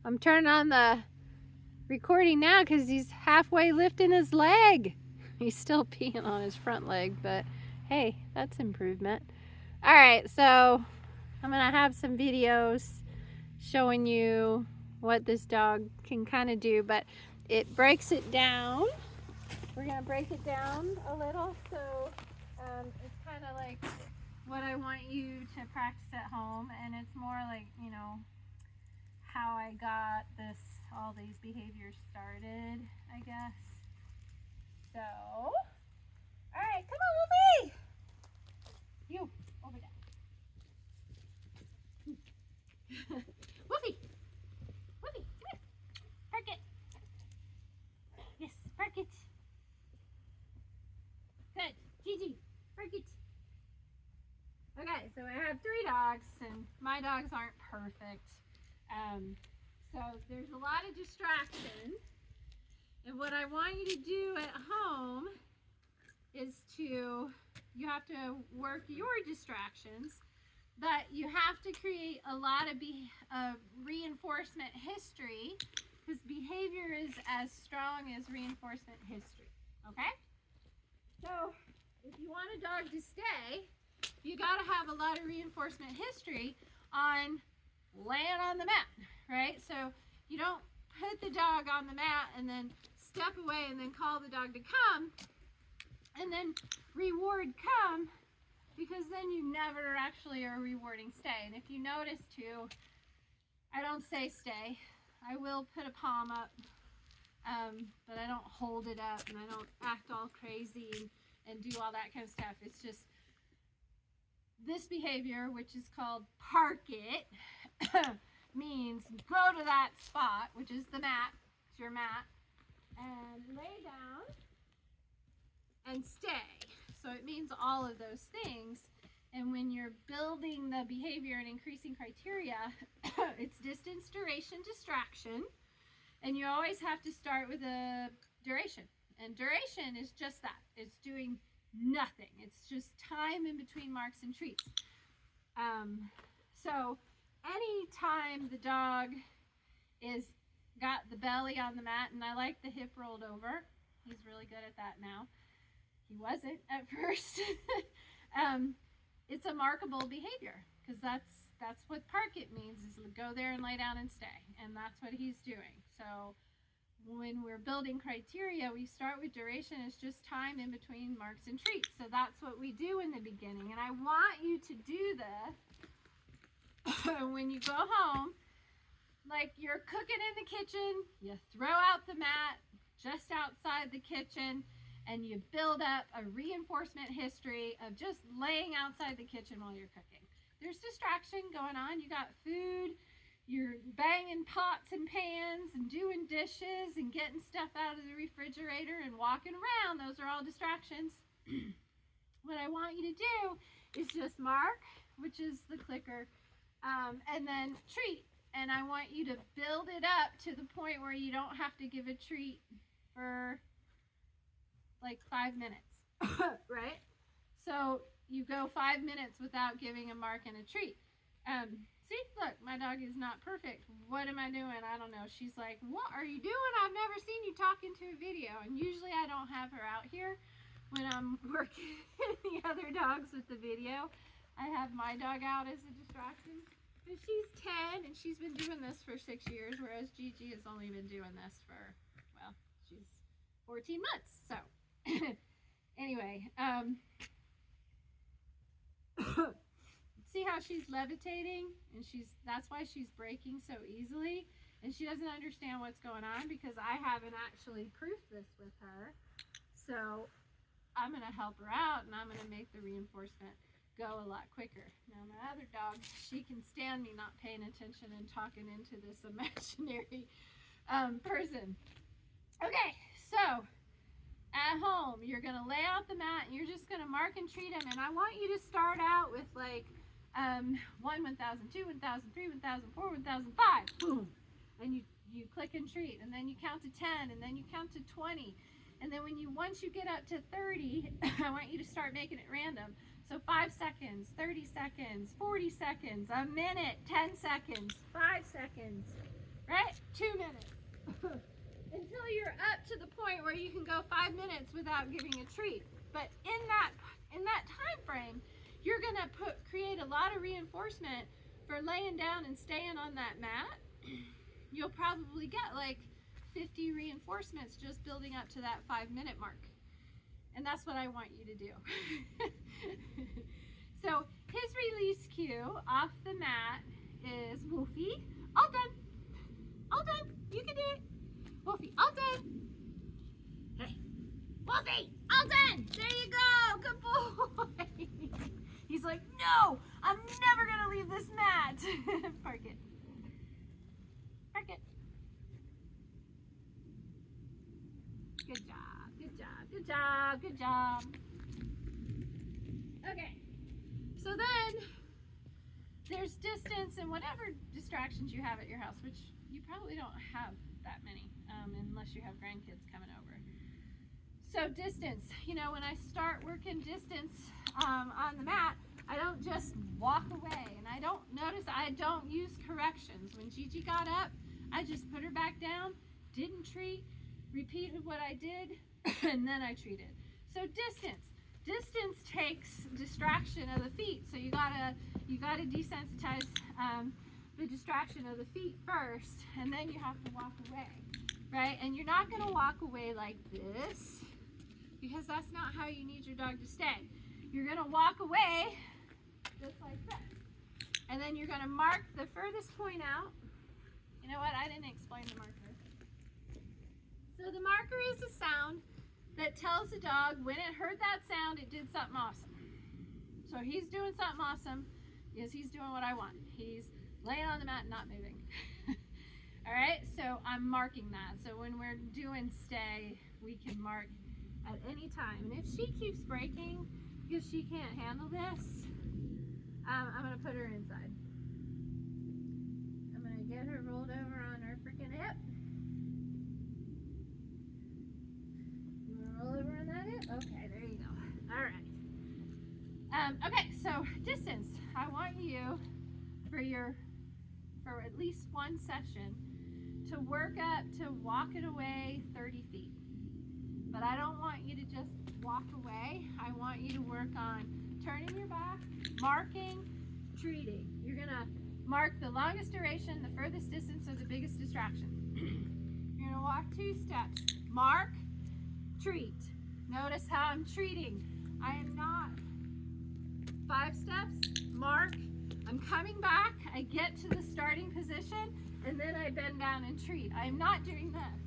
I'm turning on the recording now because he's halfway lifting his leg. He's still peeing on his front leg, but hey, that's improvement. All right, so I'm gonna have some videos showing you what this dog can kind of do, but it breaks it down. We're gonna break it down a little, so it's kind of like what I want you to practice at home, and it's more like, you know, how I got all these behaviors started, I guess. So, all right, come on, Wolfie. You, over there. Wolfie, Wolfie, come here. Park it. Yes, park it. Good, Gigi, park it. Okay, so I have 3 dogs, and my dogs aren't perfect. So there's a lot of distraction. And what I want you to do at home is you have to work your distractions, but you have to create a lot of reinforcement history, because behavior is as strong as reinforcement history, okay? So if you want a dog to stay, you got to have a lot of reinforcement history on laying on the mat, right? So you don't put the dog on the mat and then step away and then call the dog to come and then reward come, because then you never actually are rewarding stay. And if you notice too, I don't say stay. I will put a palm up, but I don't hold it up and I don't act all crazy and do all that kind of stuff. It's just this behavior, which is called park it, means go to that spot, which is the mat, it's your mat, and lay down and stay. So it means all of those things. And when you're building the behavior and increasing criteria, it's distance, duration, distraction, and you always have to start with a duration. And duration is just that. It's doing nothing. It's just time in between marks and treats. So anytime the dog is got the belly on the mat, and I like the hip rolled over, he's really good at that now. He wasn't at first. It's a markable behavior, because that's what park it means, is go there and lay down and stay, and that's what he's doing. So when we're building criteria, we start with duration. It's just time in between marks and treats. So that's what we do in the beginning. And I want you to do this when you go home, like you're cooking in the kitchen, you throw out the mat just outside the kitchen, and you build up a reinforcement history of just laying outside the kitchen while you're cooking. There's distraction going on. You got food, you're banging pots and pans and doing dishes and getting stuff out of the refrigerator and walking around. Those are all distractions. What I want you to do is just mark, which is the clicker, and then treat. And I want you to build it up to the point where you don't have to give a treat for like 5 minutes, right? So you go 5 minutes without giving a mark and a treat. See, look, my dog is not perfect. What am I doing? I don't know. She's like, what are you doing? I've never seen you talk into a video. And usually I don't have her out here when I'm working the other dogs with the video. I have my dog out as a distraction. But she's 10 and she's been doing this for 6 years, whereas Gigi has only been doing this for, well, she's 14 months. So anyway, see how she's levitating, and that's why she's breaking so easily, and she doesn't understand what's going on because I haven't actually proofed this with her. So I'm going to help her out, and I'm going to make the reinforcement go a lot quicker. Now my other dog, she can stand me not paying attention and talking into this imaginary person. Okay, so at home, you're going to lay out the mat, and you're just going to mark and treat him. And I want you to start out with like 1, 1,000, 2, 1,000, 3, 1,000, 4, 1,005. Boom. And you click and treat. And then you count to 10, and then you count to 20. And then once you get up to 30, I want you to start making it random. So 5 seconds, 30 seconds, 40 seconds, a minute, 10 seconds, 5 seconds, right? 2 minutes. Until you're up to the point where you can go 5 minutes without giving a treat. But in that time frame, you're gonna create a lot of reinforcement for laying down and staying on that mat. You'll probably get like 50 reinforcements just building up to that 5-minute mark. And that's what I want you to do. So his release cue off the mat is Wolfie, all done. All done. You can do it. Wolfie, all done. Hey, Wolfie, all done. There you go. Good boy. He's like, no, I'm never going to leave this mat. Park it. Park it. Good job. Good job. Good job. Good job. Okay. So then there's distance and whatever distractions you have at your house, which you probably don't have that many unless you have grandkids coming over. So distance, you know, when I start working distance on the mat, I don't just walk away, and I don't use corrections. When Gigi got up, I just put her back down, didn't treat, repeated what I did, and then I treated. So distance takes distraction of the feet, so you gotta desensitize the distraction of the feet first, and then you have to walk away, right? And you're not gonna walk away like this, because that's not how you need your dog to stay. You're gonna walk away just like this, and then you're gonna mark the furthest point out. You know what, I didn't explain the marker. So the marker is a sound that tells the dog when it heard that sound, it did something awesome. So he's doing something awesome because he's doing what I want. He's laying on the mat and not moving. All right, so I'm marking that. So when we're doing stay, we can mark at any time. And if she keeps breaking because she can't handle this, I'm gonna put her inside. I'm gonna get her rolled over on her freaking hip. Roll over on that hip? Okay, there you go. All right. Okay, so distance. I want you for at least one session to work up to walk it away 30 feet. But I don't want you to just walk away. I want you to work on turning your back, marking, treating. You're gonna mark the longest duration, the furthest distance, or the biggest distraction. You're gonna walk 2 steps. Mark, treat. Notice how I'm treating. I am not 5 steps, mark, I'm coming back, I get to the starting position, and then I bend down and treat. I am not doing that.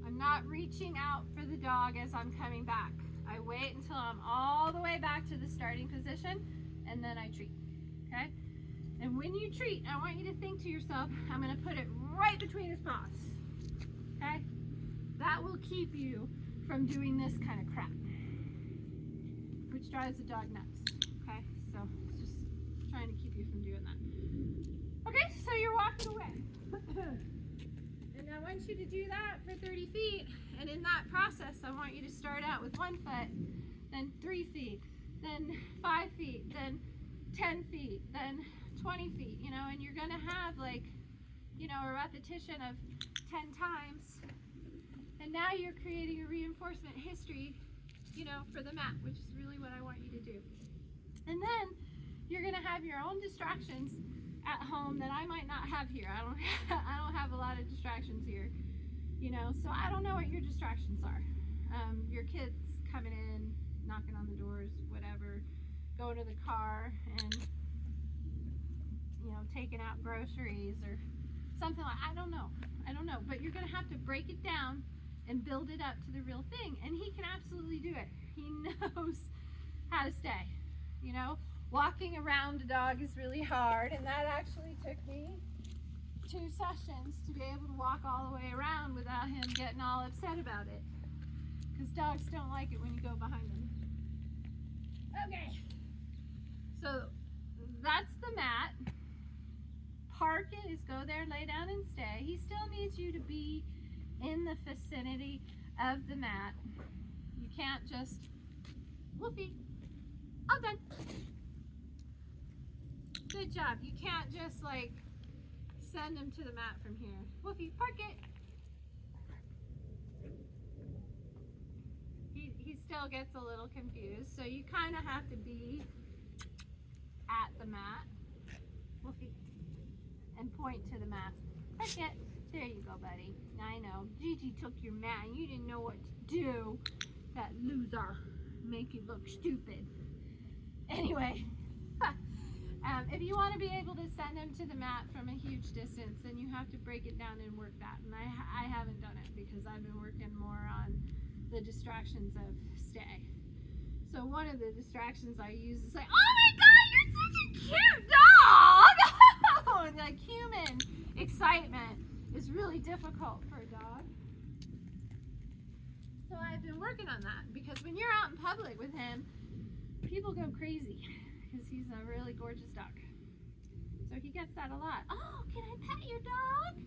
I'm not reaching out for the dog as I'm coming back. I wait until I'm all the way back to the starting position, and then I treat, okay? And when you treat, I want you to think to yourself, I'm gonna put it right between his paws, okay? That will keep you from doing this kind of crap, which drives the dog nuts, okay? So it's just trying to keep you from doing that. Okay, so you're walking away. And I want you to do that for 30 feet. And in that process, I want you to start out with 1 foot, then 3 feet, then 5 feet, then 10 feet, then 20 feet, you know, and you're gonna have like, you know, a repetition of 10 times. And now you're creating a reinforcement history, you know, for the mat, which is really what I want you to do. And then you're gonna have your own distractions at home that I might not have here. I don't have a lot of distractions here, you know, so I don't know what your distractions are. Your kids coming in, knocking on the doors, whatever, going to the car and, you know, taking out groceries or something like, I don't know, but you're gonna have to break it down and build it up to the real thing, and he can absolutely do it. He knows how to stay, you know. Walking around a dog is really hard, and that actually took me 2 sessions to be able to walk all the way around without him getting all upset about it, because dogs don't like it when you go behind them. Okay, so that's the mat. Park it is go there, lay down and stay. He still needs you to be in the vicinity of the mat. You can't just, Wolfie, all done. Good job. You can't just like send him to the mat from here. Wolfie, park it. He still gets a little confused, so you kind of have to be at the mat, Wolfie, and point to the mat. Park it. There you go, buddy. I know. Gigi took your mat and you didn't know what to do. That loser. Make you look stupid. Anyway, if you want to be able to send him to the mat from a huge distance, then you have to break it down and work that. And I haven't done it because I've been working more on the distractions of stay. So one of the distractions I use is like, oh my God, you're such a cute dog! Like human excitement is really difficult for a dog. So I've been working on that because when you're out in public with him, people go crazy because he's a really gorgeous dog. So he gets that a lot. Oh, can I pet your dog?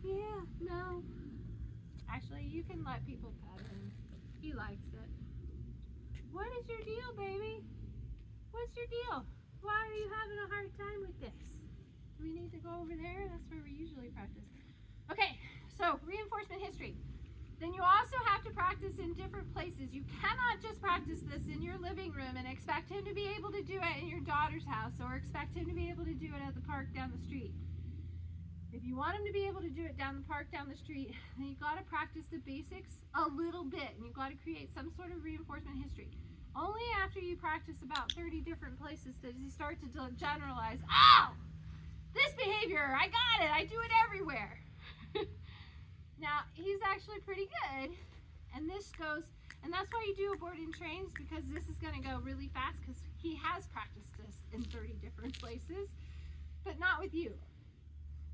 Yeah, no. Actually, you can let people pet him. He likes it. What is your deal, baby? What's your deal? Why are you having a hard time with this? Do we need to go over there? That's where we usually practice. Okay, so reinforcement history. Then you also have to practice in different places. You cannot just practice this in your living room and expect him to be able to do it in your daughter's house or expect him to be able to do it at the park down the street. If you want him to be able to do it down the park down the street, then you've got to practice the basics a little bit and you've got to create some sort of reinforcement history. Only after you practice about 30 different places does he start to generalize, oh, this behavior, I got it, I do it everywhere. Now, he's actually pretty good, and this goes, and that's why you do a board and trains, because this is going to go really fast, because he has practiced this in 30 different places, but not with you.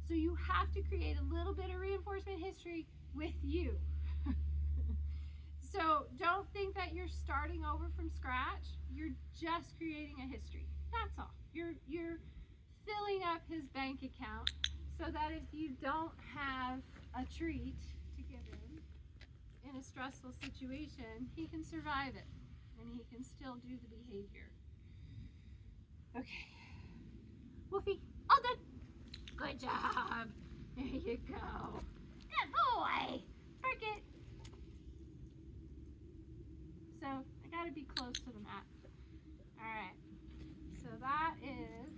So you have to create a little bit of reinforcement history with you. So don't think that you're starting over from scratch. You're just creating a history. That's all. You're filling up his bank account so that if you don't have a treat to give him in a stressful situation, he can survive it and he can still do the behavior. Okay. Wolfie, all done. Good job. There you go. Good boy. Park it. So I gotta be close to the mat. Alright. So that is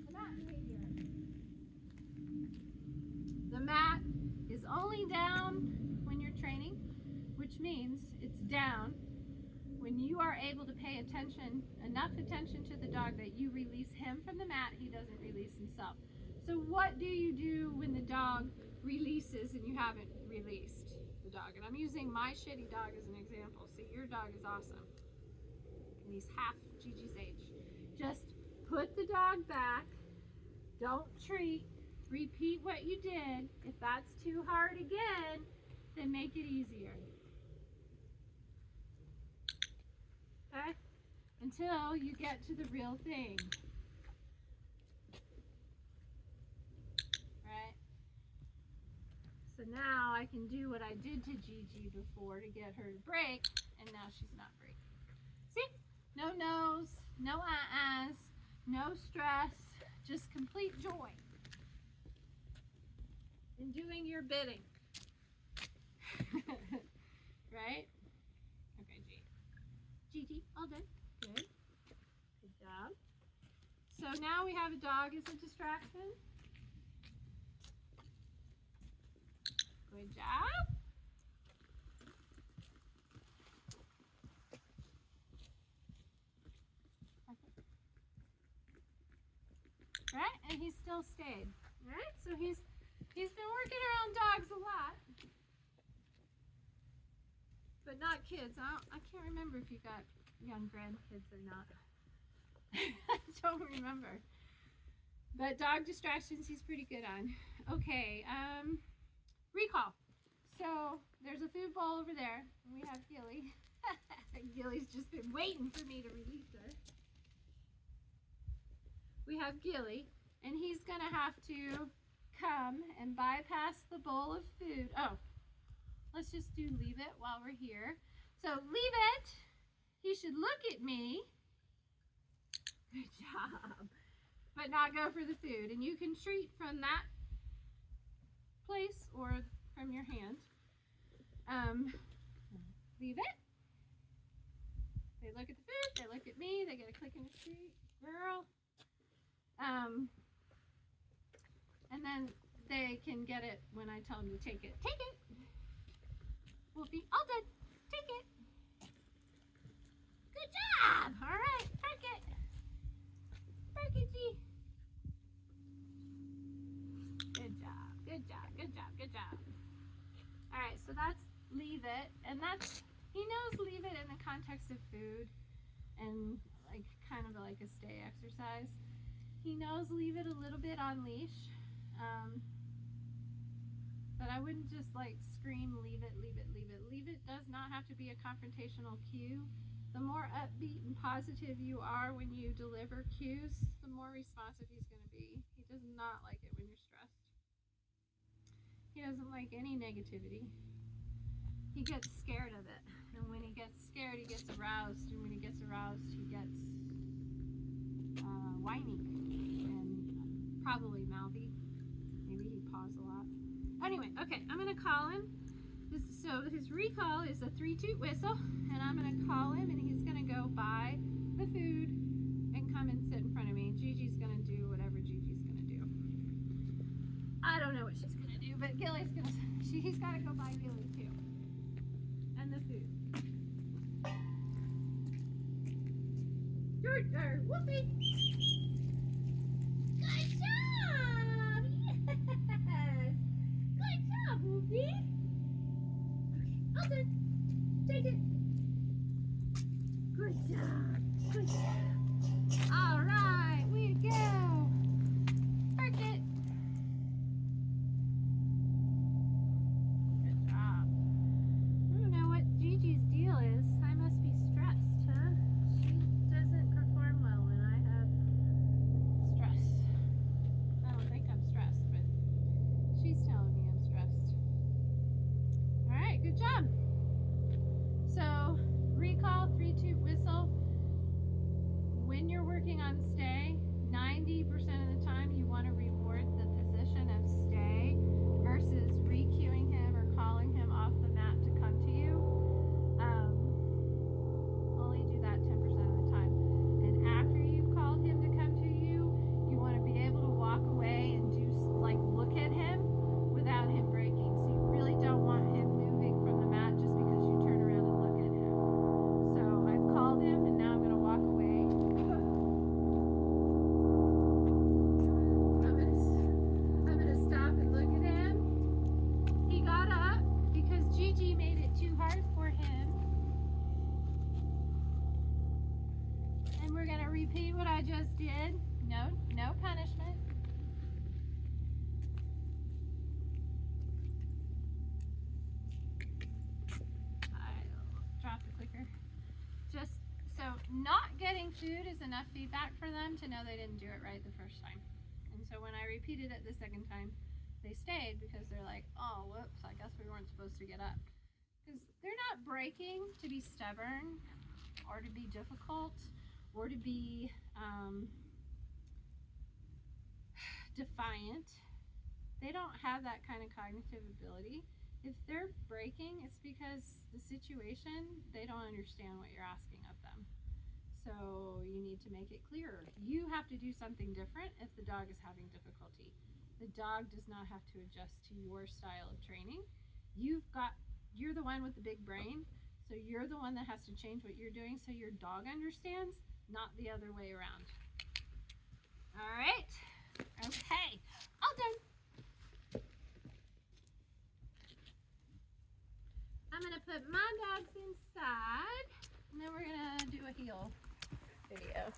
the mat behavior. The mat is only down when you're training, which means it's down when you are able to pay attention, enough attention to the dog that you release him from the mat, he doesn't release himself. So what do you do when the dog releases and you haven't released the dog? And I'm using my shitty dog as an example. See, your dog is awesome. And he's half Gigi's age. Just put the dog back. Don't treat. Repeat what you did. If that's too hard again, then make it easier. Okay? Until you get to the real thing. Right? So now I can do what I did to Gigi before to get her to break, and now she's not breaking. See? No no's, no uh-uhs, no stress, just complete joy in doing your bidding. Right? Okay, Gigi, all done. Good. Good job. So now we have a dog as a distraction. Good job. Right? And he still stayed. Right? So he's been working around dogs a lot. But not kids. I can't remember if you got young grandkids or not. I don't remember. But dog distractions he's pretty good on. Okay, recall. So there's a food bowl over there. And we have Gilly. Gilly's just been waiting for me to release her. We have Gilly, and he's gonna have to come and bypass the bowl of food. Oh, let's just do leave it while we're here. So leave it. He should look at me. Good job. but not go for the food. And you can treat from that place or from your hand. Leave it. They look at the food, they look at me, they get a click in the treat, girl. And then they can get it when I tell them to take it. Take it! Wolfie, all done. Take it. Good job! Alright, park it. Park it, G. Good job, good job, good job, good job. Alright, so that's leave it. And that's, he knows leave it in the context of food and like kind of like a stay exercise. He knows leave it a little bit on leash. But I wouldn't just like scream leave it, leave it, leave it. Leave it does not have to be a confrontational cue. The more upbeat and positive you are when you deliver cues, the more responsive he's going to be. He does not like it when you're stressed. He doesn't like any negativity. He gets scared of it. And when he gets scared, he gets aroused. And when he gets aroused, he gets whiny and probably mouthy. Maybe he paws a lot. Anyway, okay, I'm going to call him. So his recall is a 3-toot whistle, and I'm going to call him, and he's going to go buy the food and come and sit in front of me. Gigi's going to do whatever Gigi's going to do. I don't know what she's going to do, but Gilly's going to, he's got to go buy Gilly too. And the food. Wolfie! Good job! Yes! Good job, Wolfie! Okay, all done. Take it. Good job. Good job. All right, way to go. Park it. Good job. I don't know what Gigi's deal is. I must be stressed, huh? She doesn't perform well when I have stress. I don't think I'm stressed, but she's telling me I'm stressed. All right, good job. So, recall, 3-toot whistle. When you're working on stay, 90% of the time you want to reward the position of stay versus re-cueing him or calling him off the mat to come to you. Only do that 10% of the time. And after you've called him to come to you, you want to be able to walk away and do like look at him without him breaking. So you really don't want him moving from the mat just because you turn around and look at him. So I've called him and now I'm going to walk away. I'm going to stop and look at him. He got up because Gigi made it too hard for him. And we're going to repeat what I just did. No punishment. Drop the clicker. Just so not getting food is enough feedback for them to know they didn't do it right the first time. And so when I repeated it the second time, they stayed because they're like, oh, whoops, I guess we weren't supposed to get up. Because they're not breaking to be stubborn or to be difficult or to be defiant. They don't have that kind of cognitive ability. If they're breaking, it's because the situation, they don't understand what you're asking of them. So you need to make it clearer. You have to do something different if the dog is having difficulty. The dog does not have to adjust to your style of training. You're the one with the big brain, so you're the one that has to change what you're doing so your dog understands, not the other way around. All right. Okay. All done. I'm going to put my dogs inside, and then we're going to do a heel video.